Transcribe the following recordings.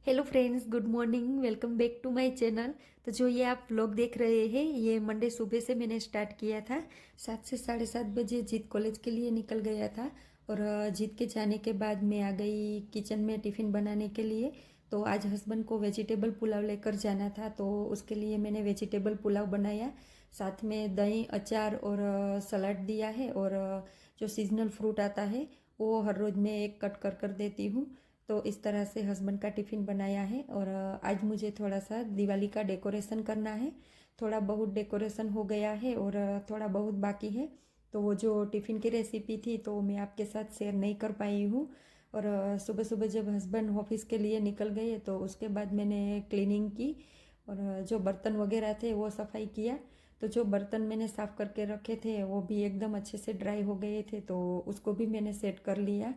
Hello friends, good morning. Welcome back to my channel. तो जो ये आप व्लॉग देख रहे हैं, ये मंडे सुबह से मैंने स्टार्ट किया था। 7 से 7:30 बजे जीत कॉलेज के लिए निकल गया था। और जीत के जाने के बाद मैं आ गई किचन में टिफ़िन बनाने के लिए। तो आज हस्बैंड को वेजिटेबल पुलाव लेकर जाना था, तो उसके लिए मैंने वेजिटेबल पुलाव बनाया। साथ में दही, अचार और सलाद दिया है। और जो सीजनल फ्रूट आता है वो हर रोज़ मैं एक कट कर कर देती हूँ। तो इस तरह से हस्बैंड का टिफ़िन बनाया है। और आज मुझे थोड़ा सा दिवाली का डेकोरेशन करना है। थोड़ा बहुत डेकोरेशन हो गया है और थोड़ा बहुत बाकी है। तो वो जो टिफ़िन की रेसिपी थी तो मैं आपके साथ शेयर नहीं कर पाई हूँ। और सुबह सुबह जब हस्बैंड ऑफिस के लिए निकल गए तो उसके बाद मैंने क्लीनिंग की। और जो बर्तन वगैरह थे वो सफाई किया। तो जो बर्तन मैंने साफ़ करके रखे थे वो भी एकदम अच्छे से ड्राई हो गए थे, तो उसको भी मैंने सेट कर लिया।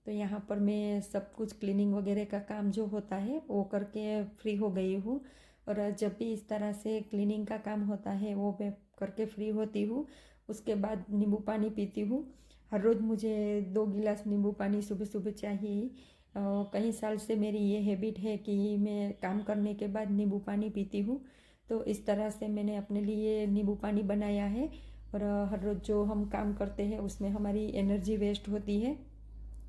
तो यहाँ पर मैं सब कुछ क्लीनिंग वगैरह का काम जो होता है वो करके फ्री हो गई हूँ। और जब भी इस तरह से क्लीनिंग का काम होता है वो मैं करके फ्री होती हूँ। उसके बाद नींबू पानी पीती हूँ। हर रोज़ मुझे 2 गिलास नींबू पानी सुबह सुबह चाहिए। कई साल से मेरी ये हैबिट है कि मैं काम करने के बाद नींबू पानी पीती हूँ। तो इस तरह से मैंने अपने लिए नींबू पानी बनाया है। और हर रोज़ जो हम काम करते हैं उसमें हमारी एनर्जी वेस्ट होती है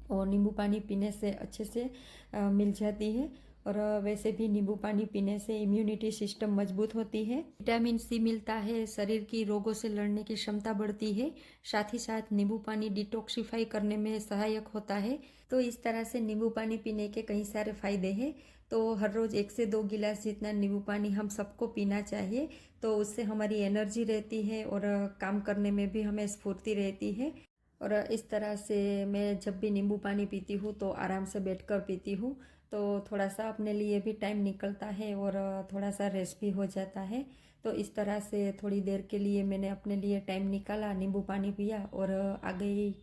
और नींबू पानी पीने से अच्छे से मिल जाती है। और वैसे भी नींबू पानी पीने से इम्यूनिटी सिस्टम मजबूत होती है, विटामिन सी मिलता है, शरीर की रोगों से लड़ने की क्षमता बढ़ती है। साथ ही साथ नींबू पानी डिटॉक्सिफाई करने में सहायक होता है। तो इस तरह से नींबू पानी पीने के कई सारे फायदे हैं। तो हर रोज़ 1 से 2 गिलास जितना नींबू पानी हम सबको पीना चाहिए। तो उससे हमारी एनर्जी रहती है और काम करने में भी हमें स्फूर्ति रहती है। और इस तरह से मैं जब भी नींबू पानी पीती हूँ तो आराम से बैठकर पीती हूँ। तो थोड़ा सा अपने लिए भी टाइम निकलता है और थोड़ा सा रेस्ट भी हो जाता है। तो इस तरह से थोड़ी देर के लिए मैंने अपने लिए टाइम निकाला, नींबू पानी पिया और आ गई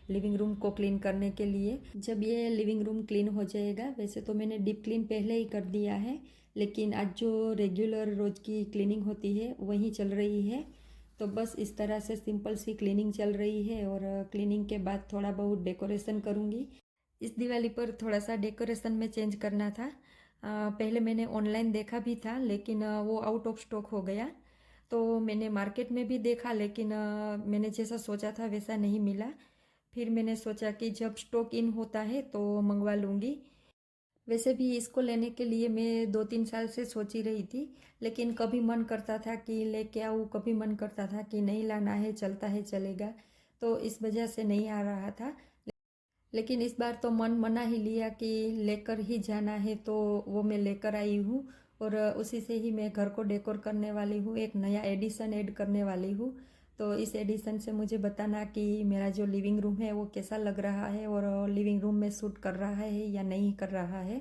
लिविंग रूम को क्लीन करने के लिए। जब ये लिविंग रूम क्लीन हो जाएगा, वैसे तो मैंने डीप क्लीन पहले ही कर दिया है, लेकिन आज जो रेगुलर रोज़ की क्लीनिंग होती है वही चल रही है। तो बस इस तरह से सिंपल सी क्लीनिंग चल रही है। और क्लीनिंग के बाद थोड़ा बहुत डेकोरेशन करूँगी। इस दिवाली पर थोड़ा सा डेकोरेशन में चेंज करना था। पहले मैंने ऑनलाइन देखा भी था, लेकिन वो आउट ऑफ स्टॉक हो गया। तो मैंने मार्केट में भी देखा, लेकिन मैंने जैसा सोचा था वैसा नहीं मिला। फिर मैंने सोचा कि जब स्टॉक इन होता है तो मंगवा लूँगी। वैसे भी इसको लेने के लिए मैं 2-3 साल से सोच ही रही थी, लेकिन कभी मन करता था कि लेके आऊँ, कभी मन करता था कि नहीं लाना है, चलता है चलेगा। तो इस वजह से नहीं आ रहा था। लेकिन इस बार तो मन मना ही लिया कि लेकर ही जाना है, तो वो मैं लेकर आई हूँ। और उसी से ही मैं घर को डेकोर करने वाली हूँ, एक नया एडिशन ऐड करने वाली हूँ। तो इस एडिशन से मुझे बताना कि मेरा जो लिविंग रूम है वो कैसा लग रहा है और लिविंग रूम में सूट कर रहा है या नहीं कर रहा है।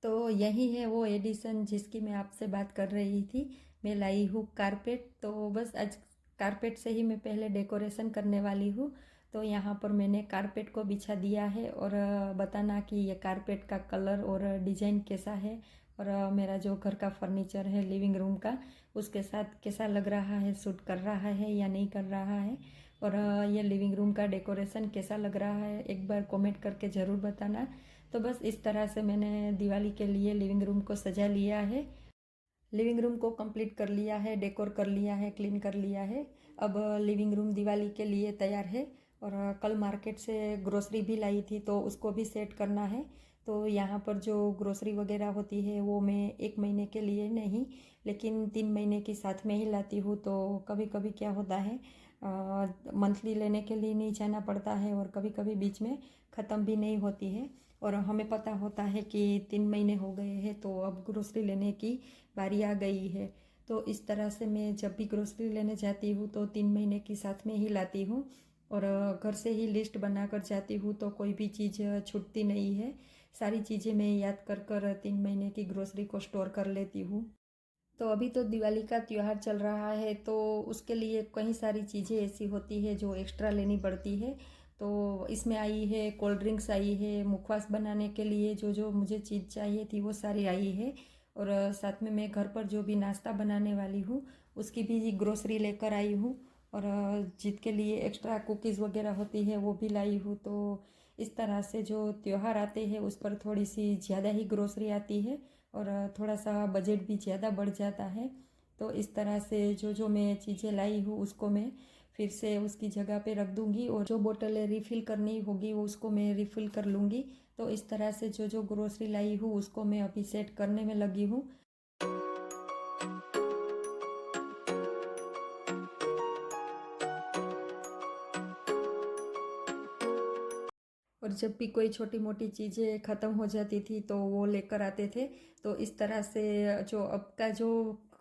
तो यही है वो एडिशन जिसकी मैं आपसे बात कर रही थी। मैं लाई हूँ कारपेट। तो बस आज कारपेट से ही मैं पहले डेकोरेशन करने वाली हूँ। तो यहाँ पर मैंने कारपेट को बिछा दिया है और बताना कि ये कारपेट का कलर और डिज़ाइन कैसा है। और मेरा जो घर का फर्नीचर है लिविंग रूम का, उसके साथ कैसा लग रहा है, सूट कर रहा है या नहीं कर रहा है। और ये लिविंग रूम का डेकोरेशन कैसा लग रहा है, एक बार कमेंट करके ज़रूर बताना। तो बस इस तरह से मैंने दिवाली के लिए लिविंग रूम को सजा लिया है। लिविंग रूम को कंप्लीट कर लिया है, डेकोर कर लिया है, क्लीन कर लिया है। अब लिविंग रूम दिवाली के लिए तैयार है। और कल मार्केट से ग्रोसरी भी लाई थी तो उसको भी सेट करना है। तो यहाँ पर जो ग्रोसरी वगैरह होती है वो मैं 1 महीने के लिए नहीं, लेकिन 3 महीने की साथ में ही लाती हूँ। तो कभी कभी क्या होता है, मंथली लेने के लिए नहीं जाना पड़ता है और कभी कभी बीच में ख़त्म भी नहीं होती है। और हमें पता होता है कि 3 महीने हो गए हैं तो अब ग्रोसरी लेने की बारी आ गई है। तो इस तरह से मैं जब भी ग्रोसरी लेने जाती हूँ तो 3 महीने की साथ में ही लाती हूँ। और घर से ही लिस्ट बनाकर जाती हूँ तो कोई भी चीज़ छूटती नहीं है। सारी चीज़ें मैं याद कर कर 3 महीने की ग्रोसरी को स्टोर कर लेती हूँ। तो अभी तो दिवाली का त्यौहार चल रहा है, तो उसके लिए कई सारी चीज़ें ऐसी होती है जो एक्स्ट्रा लेनी पड़ती है। तो इसमें आई है कोल्ड ड्रिंक्स, आई है मुखवास बनाने के लिए जो जो मुझे चीज़ चाहिए थी वो सारी आई है। और साथ में मैं घर पर जो भी नाश्ता बनाने वाली हूँ उसकी भी ग्रोसरी लेकर आई हूँ। और जिद के लिए एक्स्ट्रा कुकीज़ वगैरह होती है वो भी लाई हूँ। तो इस तरह से जो त्यौहार आते हैं उस पर थोड़ी सी ज़्यादा ही ग्रोसरी आती है और थोड़ा सा बजट भी ज़्यादा बढ़ जाता है। तो इस तरह से जो जो मैं चीज़ें लाई हूँ उसको मैं फिर से उसकी जगह पे रख दूँगी और जो बोतलें रिफ़िल करनी होगी वो उसको मैं रिफ़िल कर लूँगी। तो इस तरह से जो जो ग्रोसरी लाई हूँ उसको मैं अभी सेट करने में लगी हूँ। और जब भी कोई छोटी मोटी चीज़ें ख़त्म हो जाती थी तो वो लेकर आते थे। तो इस तरह से जो अब का जो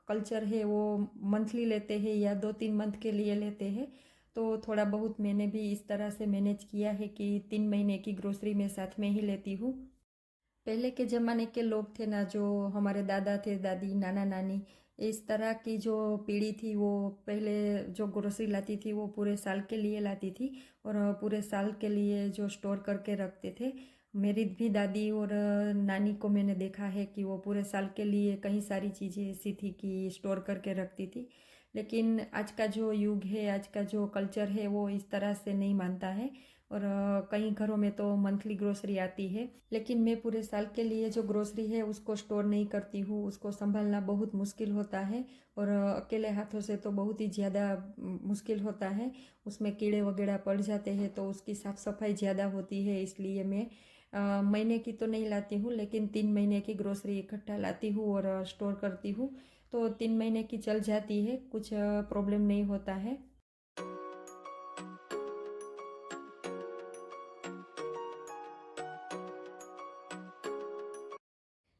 कल्चर है वो मंथली लेते हैं या 2-3 मंथ के लिए लेते हैं। तो थोड़ा बहुत मैंने भी इस तरह से मैनेज किया है कि 3 महीने की ग्रोसरी मैं साथ में ही लेती हूँ। पहले के ज़माने के लोग थे ना, जो हमारे दादा थे, दादी, नाना नानी, इस तरह की जो पीढ़ी थी वो पहले जो ग्रोसरी लाती थी वो पूरे साल के लिए लाती थी और पूरे साल के लिए जो स्टोर करके रखते थे। मेरी भी दादी और नानी को मैंने देखा है कि वो पूरे साल के लिए कई सारी चीज़ें ऐसी थी कि स्टोर करके रखती थी। लेकिन आज का जो युग है, आज का जो कल्चर है वो इस तरह से नहीं मानता है। और कई घरों में तो मंथली ग्रोसरी आती है। लेकिन मैं पूरे साल के लिए जो ग्रोसरी है उसको स्टोर नहीं करती हूँ, उसको संभालना बहुत मुश्किल होता है और अकेले हाथों से तो बहुत ही ज़्यादा मुश्किल होता है। उसमें कीड़े वगैरह पड़ जाते हैं तो उसकी साफ़ सफाई ज़्यादा होती है। इसलिए मैं महीने की तो नहीं लाती हूँ लेकिन 3 महीने की ग्रोसरी इकट्ठा लाती हूँ और स्टोर करती हूँ। तो 3 महीने की चल जाती है, कुछ प्रॉब्लम नहीं होता है।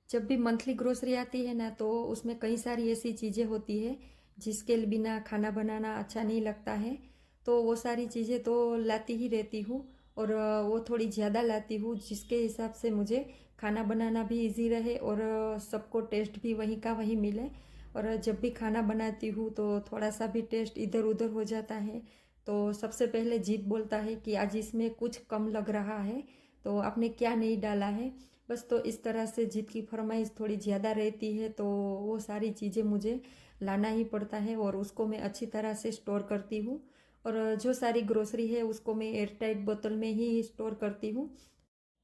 जब भी मंथली ग्रोसरी आती है ना तो उसमें कई सारी ऐसी चीज़ें होती है जिसके बिना खाना बनाना अच्छा नहीं लगता है। तो वो सारी चीज़ें तो लाती ही रहती हूँ और वो थोड़ी ज़्यादा लाती हूँ जिसके हिसाब से मुझे खाना बनाना भी इजी रहे और सबको टेस्ट भी वहीं का वहीं मिले। और जब भी खाना बनाती हूँ तो थोड़ा सा भी टेस्ट इधर उधर हो जाता है तो सबसे पहले जीत बोलता है कि आज इसमें कुछ कम लग रहा है, तो आपने क्या नहीं डाला है। बस तो इस तरह से जिद की फरमाइश थोड़ी ज़्यादा रहती है तो वो सारी चीज़ें मुझे लाना ही पड़ता है और उसको मैं अच्छी तरह से स्टोर करती हूँ। और जो सारी ग्रोसरी है उसको मैं एयर टाइट बोतल में ही स्टोर करती हूँ।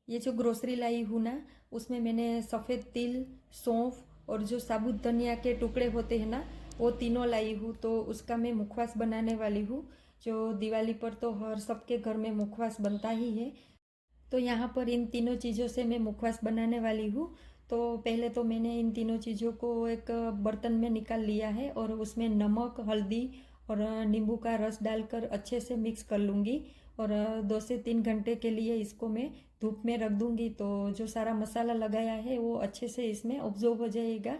ये जो ग्रोसरी लाई हूँ ना उसमें मैंने सफ़ेद तिल, सौंफ और जो साबुत धनिया के टुकड़े होते हैं ना वो तीनों लाई हूँ। तो उसका मैं मुखवास बनाने वाली हूँ। जो दिवाली पर तो हर सबके घर में मुखवास बनता ही है। तो यहाँ पर इन तीनों चीज़ों से मैं मुखवास बनाने वाली हूँ। तो पहले तो मैंने इन तीनों चीज़ों को एक बर्तन में निकाल लिया है और उसमें नमक, हल्दी और नींबू का रस डालकर अच्छे से मिक्स कर लूँगी और 2 से 3 घंटे के लिए इसको मैं धूप में रख दूँगी। तो जो सारा मसाला लगाया है वो अच्छे से इसमें ऑब्जॉर्ब हो जाएगा।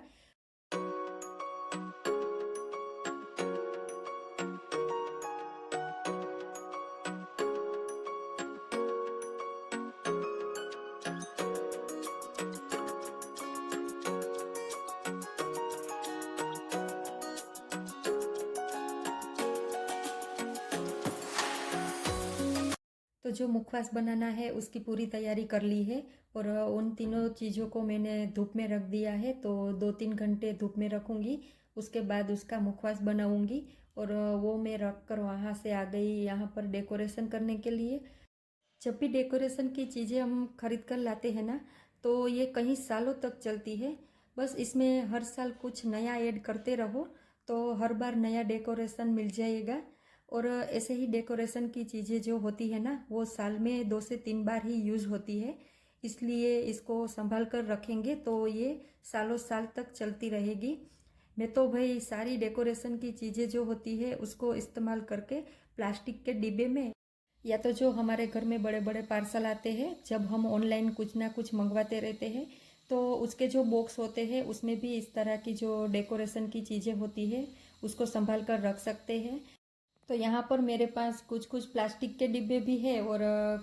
तो जो मुखवास बनाना है उसकी पूरी तैयारी कर ली है और उन तीनों चीज़ों को मैंने धूप में रख दिया है। तो 2-3 घंटे धूप में रखूँगी, उसके बाद उसका मुखवास बनाऊँगी और वो मैं रख कर वहाँ से आ गई यहाँ पर डेकोरेशन करने के लिए। जब भी डेकोरेशन की चीज़ें हम खरीद कर लाते हैं ना तो ये कई सालों तक चलती है। बस इसमें हर साल कुछ नया ऐड करते रहो तो हर बार नया डेकोरेशन मिल जाएगा। और ऐसे ही डेकोरेशन की चीज़ें जो होती है ना वो साल में 2 से 3 बार ही यूज़ होती है। इसलिए इसको संभाल कर रखेंगे तो ये सालों साल तक चलती रहेगी। मैं तो भाई सारी डेकोरेशन की चीज़ें जो होती है उसको इस्तेमाल करके प्लास्टिक के डिब्बे में या तो जो हमारे घर में बड़े बड़े पार्सल आते हैं जब हम ऑनलाइन कुछ ना कुछ मंगवाते रहते हैं तो उसके जो बॉक्स होते हैं उसमें भी इस तरह की जो डेकोरेशन की चीज़ें होती है उसको संभाल कर रख सकते हैं। तो यहाँ पर मेरे पास कुछ कुछ प्लास्टिक के डिब्बे भी है और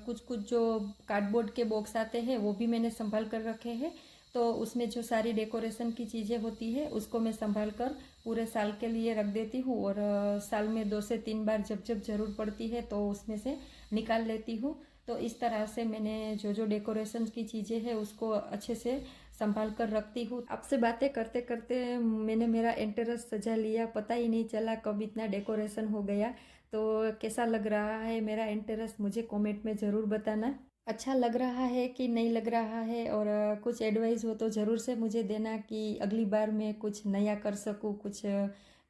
कुछ कुछ जो कार्डबोर्ड के बॉक्स आते हैं वो भी मैंने संभाल कर रखे हैं। तो उसमें जो सारी डेकोरेशन की चीज़ें होती है उसको मैं संभाल कर पूरे साल के लिए रख देती हूँ और साल में 2 से 3 बार जब जब ज़रूर पड़ती है तो उसमें से निकाल लेती हूँ। तो इस तरह से मैंने जो जो डेकोरेशन की चीज़ें हैं उसको अच्छे से संभाल कर रखती हूँ। आपसे बातें करते करते मैंने मेरा इंटरेस्ट सजा लिया, पता ही नहीं चला कब इतना डेकोरेशन हो गया। तो कैसा लग रहा है मेरा इंटरेस्ट, मुझे कमेंट में ज़रूर बताना। अच्छा लग रहा है कि नहीं लग रहा है, और कुछ एडवाइस हो तो ज़रूर से मुझे देना कि अगली बार मैं कुछ नया कर सकूँ, कुछ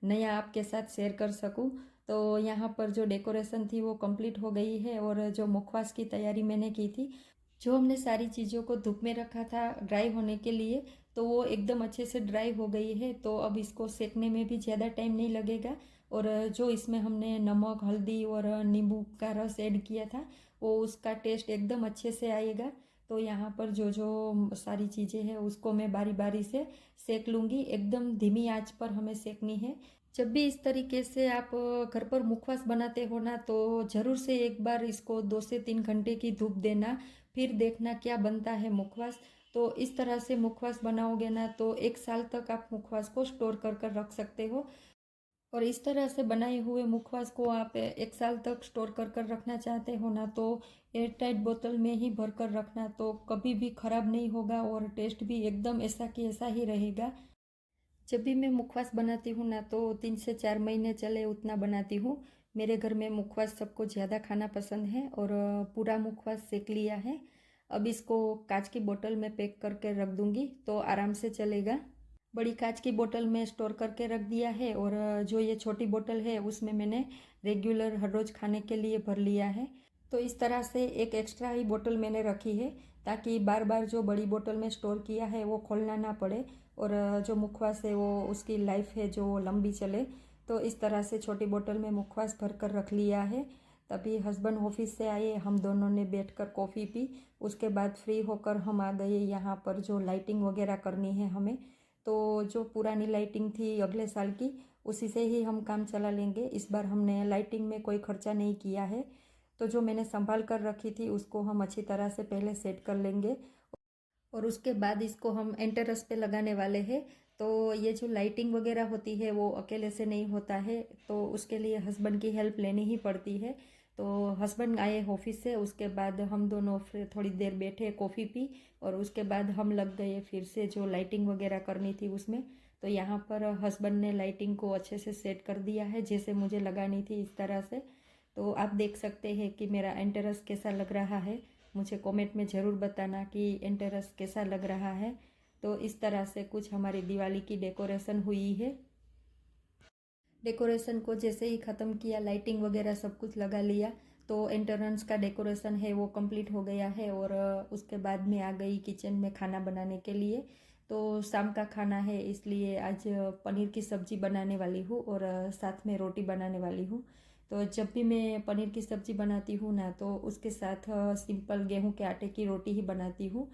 नया आपके साथ शेयर कर सकूँ। तो यहाँ पर जो डेकोरेशन थी वो कंप्लीट हो गई है, और जो मुखवास की तैयारी मैंने की थी, जो हमने सारी चीज़ों को धूप में रखा था ड्राई होने के लिए, तो वो एकदम अच्छे से ड्राई हो गई है। तो अब इसको सेकने में भी ज़्यादा टाइम नहीं लगेगा, और जो इसमें हमने नमक, हल्दी और नींबू का रस ऐड किया था वो उसका टेस्ट एकदम अच्छे से आएगा। तो यहाँ पर जो जो सारी चीज़ें हैं उसको मैं बारी बारी से सेक लूँगी, एकदम धीमी आंच पर हमें सेकनी है। जब भी इस तरीके से आप घर पर मुखवास बनाते हो ना, तो ज़रूर से एक बार इसको 2 से 3 घंटे की धूप देना, फिर देखना क्या बनता है मुखवास। तो इस तरह से मुखवास बनाओगे ना तो 1 साल तक आप मुखवास को स्टोर कर कर रख सकते हो। और इस तरह से बनाए हुए मुखवास को आप 1 साल तक स्टोर कर कर रखना चाहते हो ना, तो एयर टाइट बोतल में ही भर कर रखना, तो कभी भी ख़राब नहीं होगा और टेस्ट भी एकदम ऐसा कि ऐसा ही रहेगा। जब भी मैं मुखवास बनाती हूँ ना, तो 3 से 4 महीने चले उतना बनाती हूँ। मेरे घर में मुखवास सबको ज़्यादा खाना पसंद है, और पूरा मुखवास सेक लिया है। अब इसको कांच की बोतल में पैक करके रख दूँगी तो आराम से चलेगा। बड़ी कांच की बोतल में स्टोर करके रख दिया है, और जो ये छोटी बोतल है उसमें मैंने रेगुलर हर रोज़ खाने के लिए भर लिया है। तो इस तरह से एक एक्स्ट्रा ही बोतल मैंने रखी है, ताकि बार बार जो बड़ी बोतल में स्टोर किया है वो खोलना ना पड़े, और जो मुखवास है वो उसकी लाइफ है जो लंबी चले। तो इस तरह से छोटी बोतल में मुखवास भर कर रख लिया है। तभी हस्बैंड ऑफिस से आए, हम दोनों ने बैठकर कॉफ़ी पी। उसके बाद फ्री होकर हम आ गए यहाँ पर जो लाइटिंग वगैरह करनी है हमें। तो जो पुरानी लाइटिंग थी अगले साल की, उसी से ही हम काम चला लेंगे। इस बार हमने लाइटिंग में कोई खर्चा नहीं किया है। तो जो मैंने संभाल कर रखी थी उसको हम अच्छी तरह से पहले सेट कर लेंगे, और उसके बाद इसको हम एंटेरेस पे लगाने वाले हैं। तो ये जो लाइटिंग वगैरह होती है वो अकेले से नहीं होता है, तो उसके लिए हस्बैंड की हेल्प लेनी ही पड़ती है। तो हस्बैंड आए ऑफिस से, उसके बाद हम दोनों फिर थोड़ी देर बैठे, कॉफ़ी पी, और उसके बाद हम लग गए फिर से जो लाइटिंग वगैरह करनी थी उसमें। तो यहाँ पर हस्बैंड ने लाइटिंग को अच्छे से सेट कर दिया है जैसे मुझे लगानी थी, इस तरह से। तो आप देख सकते हैं कि मेरा एंटेरेस कैसा लग रहा है। मुझे कमेंट में ज़रूर बताना कि एंटेरेस कैसा लग रहा है। तो इस तरह से कुछ हमारी दिवाली की डेकोरेशन हुई है। डेकोरेशन को जैसे ही ख़त्म किया, लाइटिंग वगैरह सब कुछ लगा लिया, तो एंट्रेंस का डेकोरेशन है वो कंप्लीट हो गया है। और उसके बाद में आ गई किचन में खाना बनाने के लिए। तो शाम का खाना है, इसलिए आज पनीर की सब्ज़ी बनाने वाली हूँ, और साथ में रोटी बनाने वाली हूँ। तो जब भी मैं पनीर की सब्ज़ी बनाती हूँ ना, तो उसके साथ सिंपल गेहूं के आटे की रोटी ही बनाती हूँ।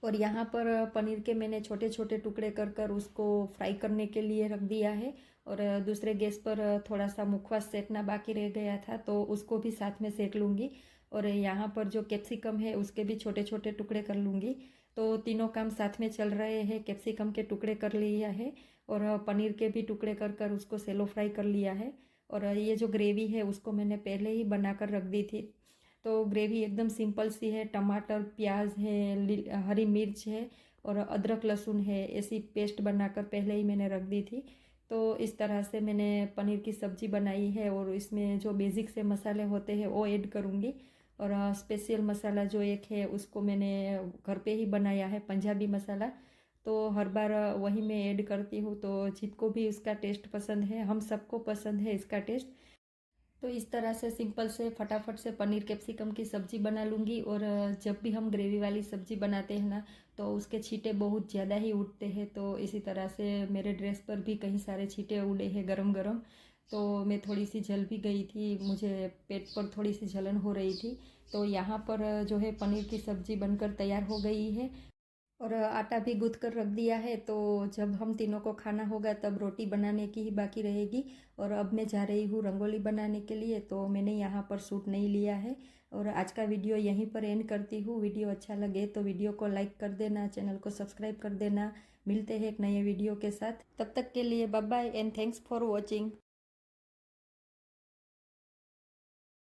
और यहाँ पर पनीर के मैंने छोटे छोटे टुकड़े कर कर उसको फ्राई करने के लिए रख दिया है। और दूसरे गैस पर थोड़ा सा मुखवास सेकना बाकी रह गया था, तो उसको भी साथ में सेक लूँगी। और यहाँ पर जो कैप्सिकम है उसके भी छोटे छोटे टुकड़े कर लूँगी। तो तीनों काम साथ में चल रहे हैं। कैप्सिकम के टुकड़े कर लिया है, और पनीर के भी टुकड़े कर कर उसको सेलो फ्राई कर लिया है। और ये जो ग्रेवी है उसको मैंने पहले ही बना कर रख दी थी। तो ग्रेवी एकदम सिंपल सी है, टमाटर, प्याज है, हरी मिर्च है, और अदरक लहसुन है, ऐसी पेस्ट बनाकर पहले ही मैंने रख दी थी। तो इस तरह से मैंने पनीर की सब्ज़ी बनाई है, और इसमें जो बेसिक से मसाले होते हैं वो ऐड करूँगी। और स्पेशल मसाला जो एक है उसको मैंने घर पे ही बनाया है, पंजाबी मसाला। तो हर बार वही मैं ऐड करती हूँ, तो जिसको भी उसका टेस्ट पसंद है, हम सबको पसंद है इसका टेस्ट। तो इस तरह से सिंपल से फटाफट से पनीर कैप्सिकम की सब्ज़ी बना लूँगी। और जब भी हम ग्रेवी वाली सब्ज़ी बनाते हैं ना, तो उसके छींटे बहुत ज़्यादा ही उठते हैं। तो इसी तरह से मेरे ड्रेस पर भी कई सारे छींटे उड़े हैं गरम गरम। तो मैं थोड़ी सी जल भी गई थी, मुझे पेट पर थोड़ी सी जलन हो रही थी। तो यहाँ पर जो है पनीर की सब्ज़ी बनकर तैयार हो गई है, और आटा भी गूँथ कर रख दिया है। तो जब हम तीनों को खाना होगा तब रोटी बनाने की ही बाकी रहेगी। और अब मैं जा रही हूँ रंगोली बनाने के लिए, तो मैंने यहाँ पर सूट नहीं लिया है। और आज का वीडियो यहीं पर एंड करती हूँ। वीडियो अच्छा लगे तो वीडियो को लाइक कर देना, चैनल को सब्सक्राइब कर देना। मिलते हैं एक नए वीडियो के साथ। तब तक के लिए bye bye and thanks for watching.